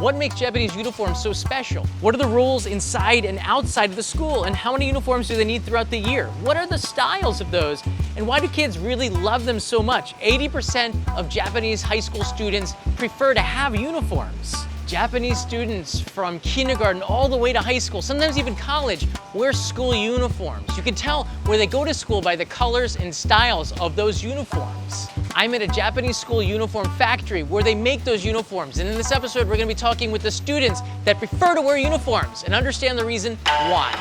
What makes Japanese uniforms so special? What are the rules inside and outside of the school? And how many uniforms do they need throughout the year? What are the styles of those? And why do kids really love them so much? 80% of Japanese high school students prefer to have uniforms. Japanese students from kindergarten all the way to high school, sometimes even college, wear school uniforms. You can tell where they go to school by the colors and styles of those uniforms. I'm at a Japanese school uniform factory where they make those uniforms. And in this episode, we're going to be talking with the students that prefer to wear uniforms and understand the reason why.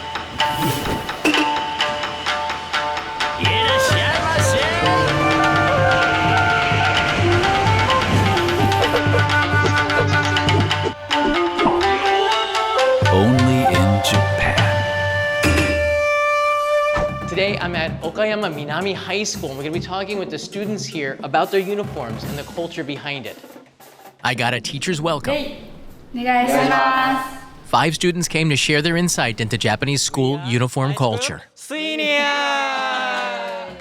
Only in Japan. Today I'm at Okayama Minami High School and we're going to be talking with the students here about their uniforms and the culture behind it. I got a teacher's welcome. お願いします。 5 students came to share their insight into Japanese school uniform culture.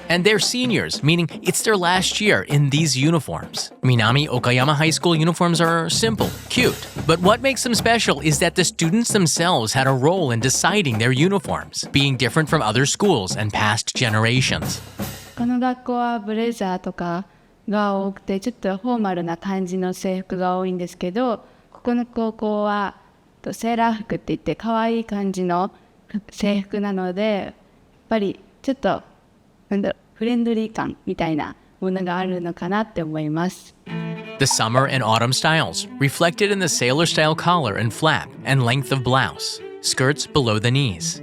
And they're seniors, meaning it's their last year in these uniforms. Minami Okayama High School uniforms are simple, cute. But what makes them special is that the students themselves had a role in deciding their uniforms, being different from other schools and past generations. この学校はブレザーとかが多くてちょっとフォーマルな感じの制服が多いんですけど、ここの高校はセーラー服って言って可愛い感じの制服なので、やっぱりちょっとフレンドリー感みたいなものがあるのかなって思います。 The summer and autumn styles, reflected in the sailor-style collar and flap and length of blouse, skirts below the knees.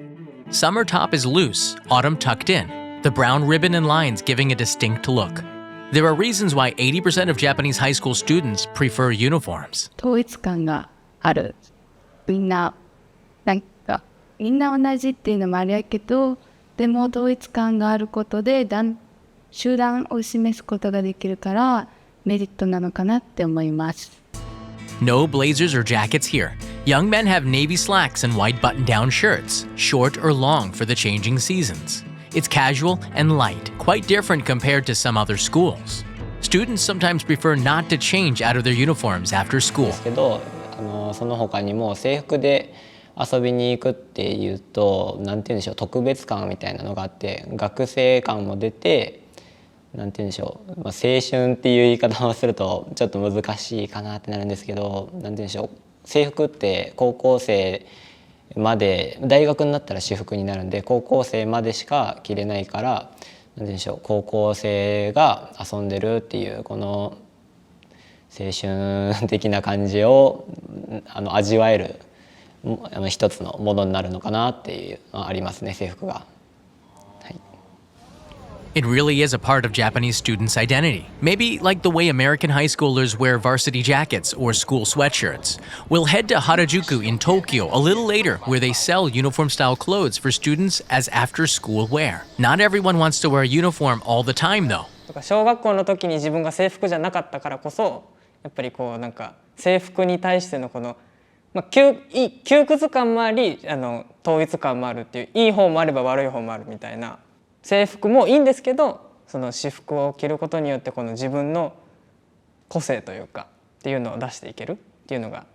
Summer top is loose, autumn tucked in, the brown ribbon and lines giving a distinct look. There are reasons why 80% of Japanese high school students prefer uniforms. 統一感がある。みんな同じっていうのもあるけど、でも統一感があることで集団を示すことができるからメリットなのかなって思います。 No blazers or jackets here. Young men have navy slacks and white button-down shirts, short or long for the changing seasons. It's casual and light, quite different compared to some other schools. Students sometimes prefer not to change out of their uniforms after school. ですけど、その他にも制服で遊びに行くっていうと、なんて言うんでしょう、特別感みたいなのがあって、学生感も出て、なんて言うんでしょう、青春っていう言い方をするとちょっと難しいかなってなるんですけど、なんて言うんでしょう、制服って高校生まで、大学になったら私服になるんで、高校生までしか着れないから、なんて言うんでしょう、高校生が遊んでるっていうこの青春的な感じを味わえる一つのものになるのかなっていうのはありますね、制服が。It really is a part of Japanese students' identity. Maybe like the way American high schoolers wear varsity jackets or school sweatshirts. We'll head to Harajuku in Tokyo a little later, where they sell uniform-style clothes for students as after-school wear. Not everyone wants to wear a uniform all the time, though. 小学校の時に自分が制服じゃなかったからこそ、やっぱりこうなんか制服に対してのこの窮屈感もあり、統一感もあるっていう、いい方もあれば悪い方もあるみたいな。制服もいいんですけど、その私服を着ることによってこの自分の個性というかっていうのを出していけるっていうのが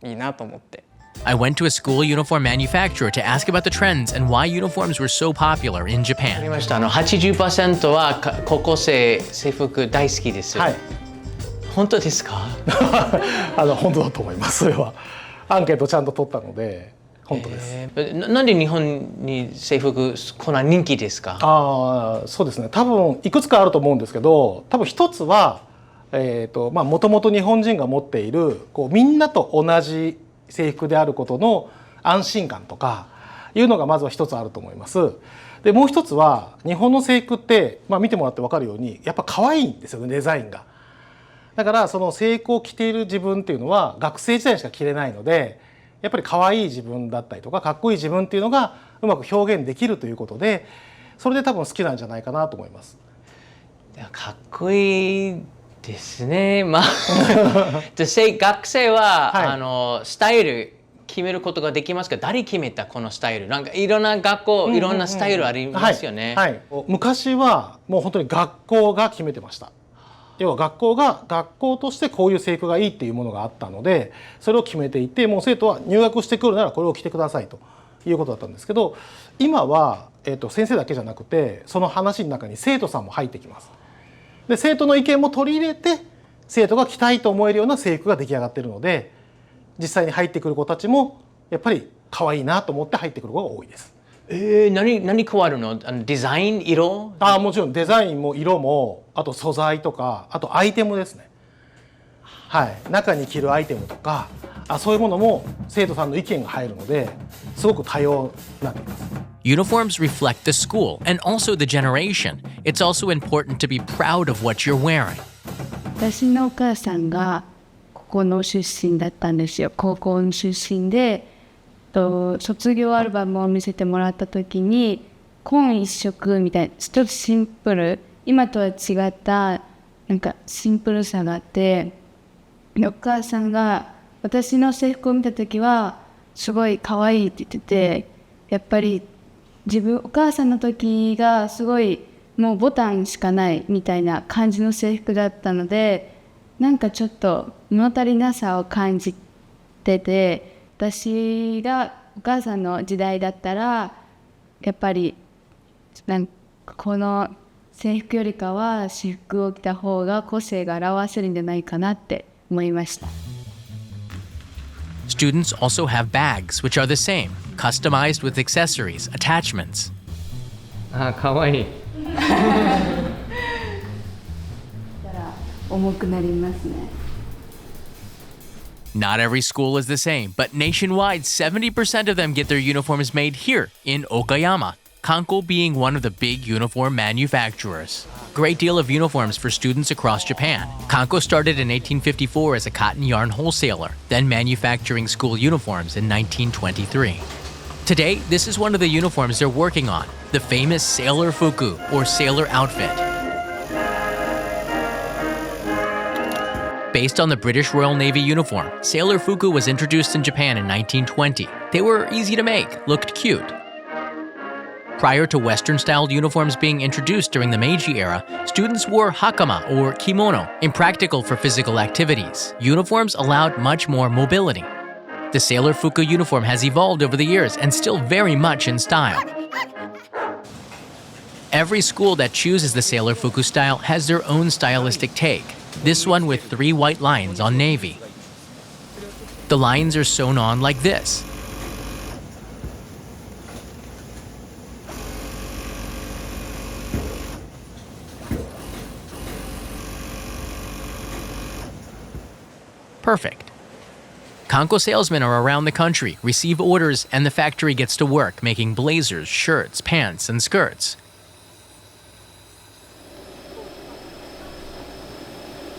いいなと思って。I went to a school uniform manufacturer to ask about the trends and why uniforms were so popular in わかり Japan. ました。80% は高校生制服大好きです。はい。本当ですか？本当だと思います。それはアンケートちゃんと取ったので本当です。なんで日本に制服こんな人気ですか？そうですね。多分いくつかあると思うんですけど、多分一つはもともと日本人が持っているみんなと同じ制服であることの安心感とかいうのがまずは一つあると思います。でもう一つは日本の制服って、見てもらって分かるようにやっぱ可愛いんですよね、デザインが。だからその制服を着ている自分っていうのは学生時代にしか着れないので、やっぱり可愛い自分だったりとかかっこいい自分っていうのがうまく表現できるということで、それで多分好きなんじゃないかなと思います。かっこいいですね。学生は、スタイル決めることができますか？誰決めたこのスタイル？なんかいろんな学校、いろんなスタイルありますよね。昔はもう本当に学校が決めてました。要は学校が学校としてこういう制服がいいっていうものがあったので、それを決めていて、もう生徒は入学してくるならこれを着てくださいということだったんですけど、今は、先生だけじゃなくてその話の中に生徒さんも入ってきます。で生徒の意見も取り入れて生徒が着たいと思えるような制服が出来上がっているので、実際に入ってくる子たちもやっぱり可愛いなと思って入ってくる子が多いです。何変わるの？デザイン、色？もちろんデザインも色も、あと素材とか、あとアイテムですね。はい、中に着るアイテムとか、そういうものも生徒さんの意見が入るので、すごく多様になっています。Uniforms reflect the school and also the generation. It's also important to be proud of what you're wearing. 私のお母さんがここの出身だったんですよ。高校の出身で、卒業アルバムを見せてもらった時に紺一色みたいな、ちょっとシンプル、今とは違ったなんかシンプルさがあって、お母さんが私の制服を見た時はすごい可愛いって言ってて、やっぱりお母さんの時がすごいもうボタンしかないみたいな感じの制服だったので、なんかちょっと物足りなさを感じてて、私がお母さんの時代だったらやっぱりこの制服よりかは私服を着た方が個性が表せるんじゃないかなって思いました。Students also have bags, which are the same, customized with accessories, attachments. かわいい。重くなりますね。Not every school is the same, but nationwide, 70% of them get their uniforms made here in Okayama, KANKO being one of the big uniform manufacturers. Great deal of uniforms for students across Japan. KANKO started in 1854 as a cotton yarn wholesaler, then manufacturing school uniforms in 1923. Today, this is one of the uniforms they're working on, the famous Sailor Fuku, or sailor outfit. Based on the British Royal Navy uniform, Sailor Fuku was introduced in Japan in 1920. They were easy to make, looked cute. Prior to Western-styled uniforms being introduced during the Meiji era, students wore hakama or kimono, impractical for physical activities. Uniforms allowed much more mobility. The Sailor Fuku uniform has evolved over the years and still very much in style. Every school that chooses the Sailor Fuku style has their own stylistic take. This one with 3 white lines on navy. The lines are sewn on like this. Perfect. KANKO salesmen are around the country, receive orders, and the factory gets to work making blazers, shirts, pants, and skirts.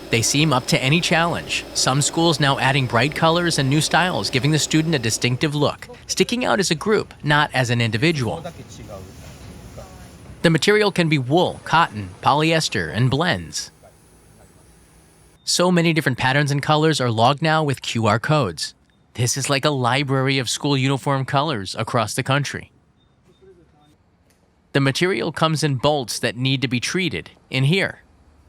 They seem up to any challenge. Some schools now adding bright colors and new styles, giving the student a distinctive look, sticking out as a group, not as an individual. The material can be wool, cotton, polyester, and blends. So many different patterns and colors are logged now with QR codes. This is like a library of school uniform colors across the country. The material comes in bolts that need to be treated in here.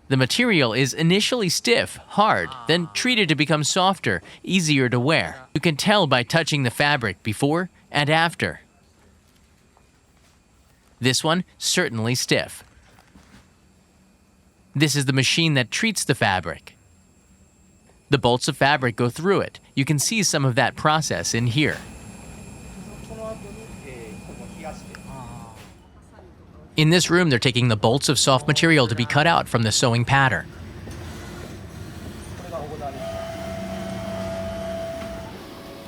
The material is initially stiff, hard, then treated to become softer, easier to wear. You can tell by touching the fabric before and after. This one, certainly stiff. This is the machine that treats the fabric. The bolts of fabric go through it. You can see some of that process in here. In this room, they're taking the bolts of soft material to be cut out from the sewing pattern.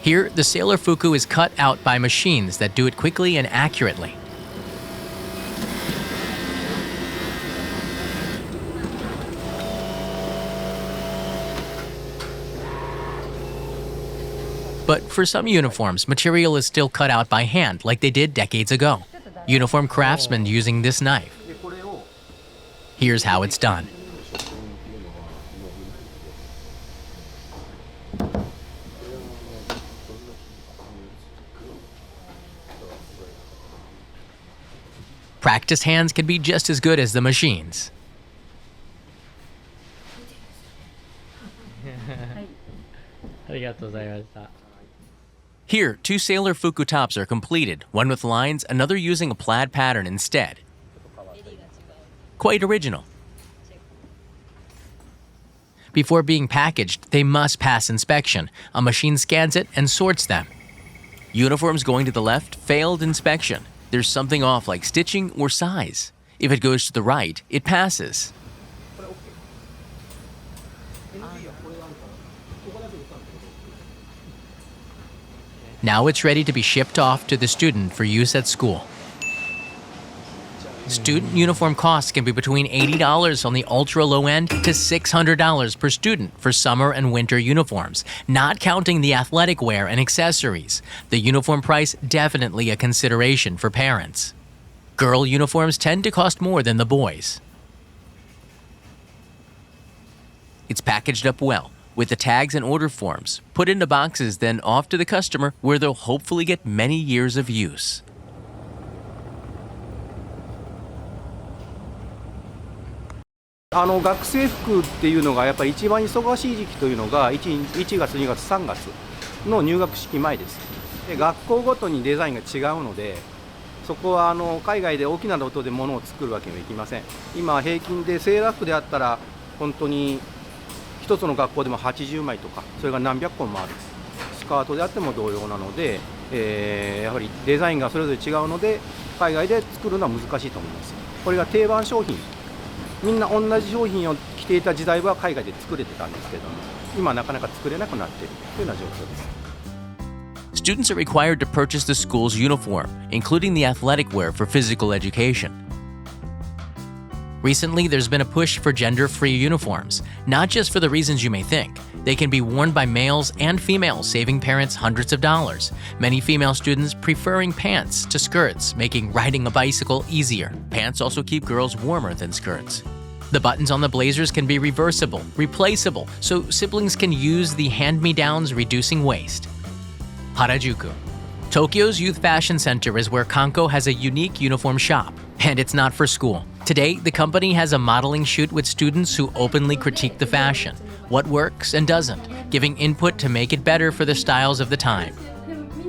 Here, the Sailor Fuku is cut out by machines that do it quickly and accurately. But for some uniforms, material is still cut out by hand like they did decades ago. Uniform craftsmen using this knife. Here's how it's done. Practiced hands can be just as good as the machines. Here, 2 Sailor Fuku tops are completed, one with lines, another using a plaid pattern instead. Quite original. Before being packaged, they must pass inspection. A machine scans it and sorts them. Uniforms going to the left failed inspection. There's something off like stitching or size. If it goes to the right, it passes. Now it's ready to be shipped off to the student for use at school. Student uniform costs can be between $80 on the ultra-low end to $600 per student for summer and winter uniforms, not counting the athletic wear and accessories. The uniform price definitely a consideration for parents. Girl uniforms tend to cost more than the boys. It's packaged up well, with the tags and order forms, put into boxes, then off to the customer where they'll hopefully get many years of use. 学生服っていうのがやっぱり一番忙しい時期というのが 1月、2月、3月の入学式前です。で、学校ごとにデザインが違うので、そこは海外で大きなロットで物を作るわけにはいきません。今平均でセーラー服であったら本当に一つの学校でも80枚とか、それが何百本もある。スカートであっても同様なので、やはりデザインがそれぞれ違うので海外で作るのは難しいと思います。これが定番商品。みんな同じ商品を着ていた時代は海外で作れてたんですけども、今なかなか作れなくなっているというような状況です。 Students are required to purchase the school's uniform, including the athletic wear for physical education. Recently, there's been a push for gender-free uniforms, not just for the reasons you may think. They can be worn by males and females, saving parents hundreds of dollars. Many female students preferring pants to skirts, making riding a bicycle easier. Pants also keep girls warmer than skirts. The buttons on the blazers can be reversible, replaceable, so siblings can use the hand-me-downs, reducing waste. Harajuku. Tokyo's Youth Fashion Center is where KANKO has a unique uniform shop, and it's not for school. Today, the company has a modeling shoot with students who openly critique the fashion, what works and doesn't, giving input to make it better for the styles of the time.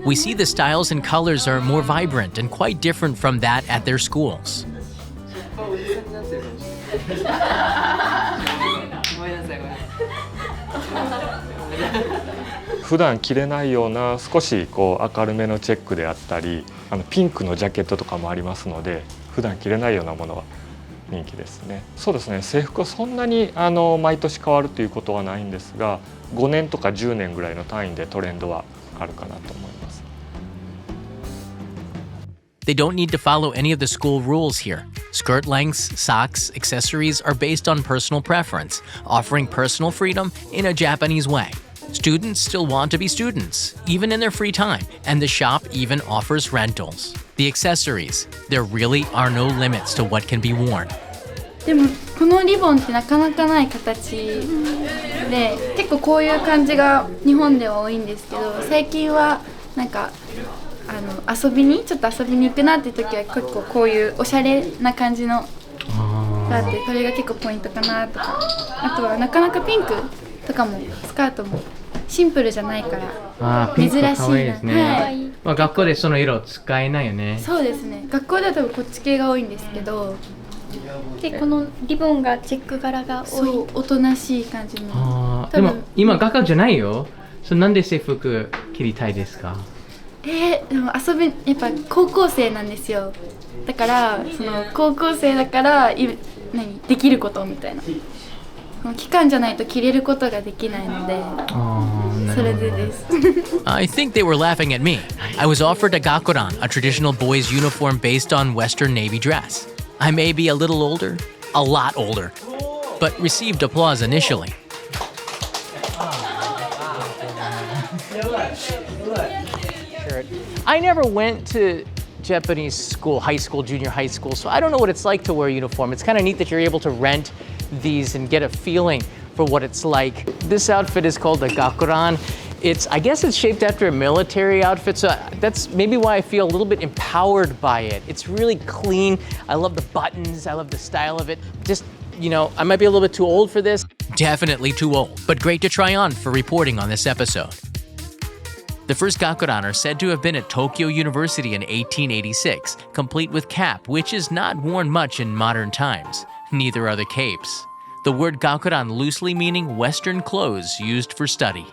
We see the styles and colors are more vibrant and quite different from that at their schools. 普段着れないような少しこう明るめのチェックであったり、ピンクのジャケットとかもありますので、普段着れないようなものは人気ですね。そうですね。制服はそんなに毎年変わるということはないんですが、5年とか10年ぐらいの単位でトレンドはあるかなと思います。 They don't need to follow any of the school rules here. Skirt lengths, socks, accessories are based on personal preference, offering personal freedom in a Japanese way. Students still want to be students, even in their free time, and the shop even offers rentals. The accessories, there really are no limits to what can be worn. でもこのリボンってなかなかない形で、結構こういう感じが日本では多いんですけど、最近はなんかちょっと遊びに行くなっていう時は結構こういうおしゃれな感じのがあって、これが結構ポイントかなとか、あとはなかなかピンクとかもスカートもシンプルじゃないから珍しいな。はい。まあ、学校でその色使えないよね。そうですね。学校では多分こっち系が多いんですけど。でこのリボンがチェック柄が多い。そう、おとなしい感じの。でも今学校じゃないよ。なんで制服着りたいですか？でもやっぱ高校生なんですよ。だからその高校生だからできることみたいな。期間じゃないと着れることができないので、それでです。I think they were laughing at me. I was offered a Gakuran, a traditional boys' uniform based on Western Navy dress. I may be a little older, a lot older, but received applause initially. I never went to Japanese school, high school, junior high school, so I don't know what it's like to wear a uniform. It's kind of neat that you're able to rent these and get a feeling for what it's like. This outfit is called the Gakuran. I guess it's shaped after a military outfit, so that's maybe why I feel a little bit empowered by it. It's really clean. I love the buttons. I love the style of it. Just you know, I might be a little bit too old for this. Definitely too old, but great to try on for reporting on this episode. The first Gakuran are said to have been at Tokyo University in 1886, complete with cap, which is not worn much in modern times. Neither are the capes. The word Gakuran loosely meaning Western clothes used for study.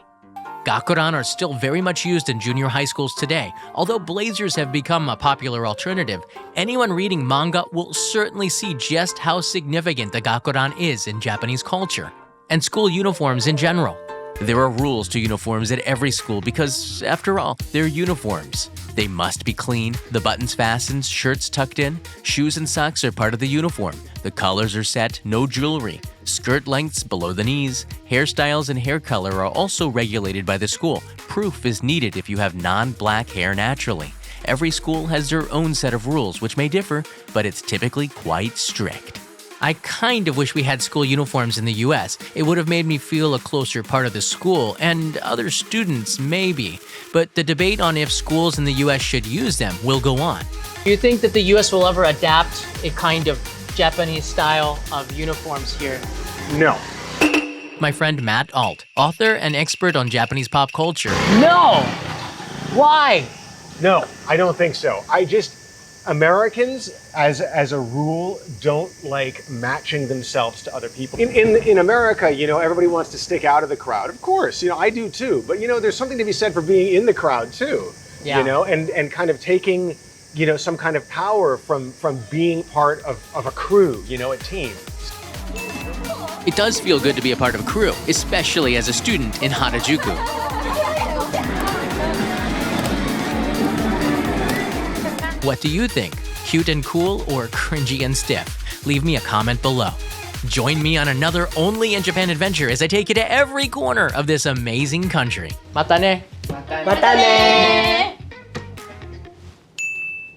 Gakuran are still very much used in junior high schools today. Although blazers have become a popular alternative, anyone reading manga will certainly see just how significant the Gakuran is in Japanese culture, and school uniforms in general. There are rules to uniforms at every school because, after all, they're uniforms. They must be clean, the buttons fastened, shirts tucked in, shoes and socks are part of the uniform, the collars are set, no jewelry, skirt lengths below the knees, hairstyles and hair color are also regulated by the school. Proof is needed if you have non-black hair naturally. Every school has their own set of rules, which may differ, but it's typically quite strict. I kind of wish we had school uniforms in the US. It would have made me feel a closer part of the school, and other students maybe. But the debate on if schools in the US should use them will go on. Do you think that the US will ever adapt a kind of Japanese style of uniforms here? No. My friend Matt Alt, author and expert on Japanese pop culture. No! Why? No, I don't think so. Americans, as a rule, don't like matching themselves to other people. In America, you know, everybody wants to stick out of the crowd. Of course, you know, I do too. But, you know, there's something to be said for being in the crowd too. Yeah. You know, and kind of taking, you know, some kind of power from being part of a crew, you know, a team. It does feel good to be a part of a crew, especially as a student in Harajuku. What do you think? Cute and cool or cringy and stiff? Leave me a comment below. Join me on another Only in Japan adventure as I take you to every corner of this amazing country. Mata ne! Mata ne!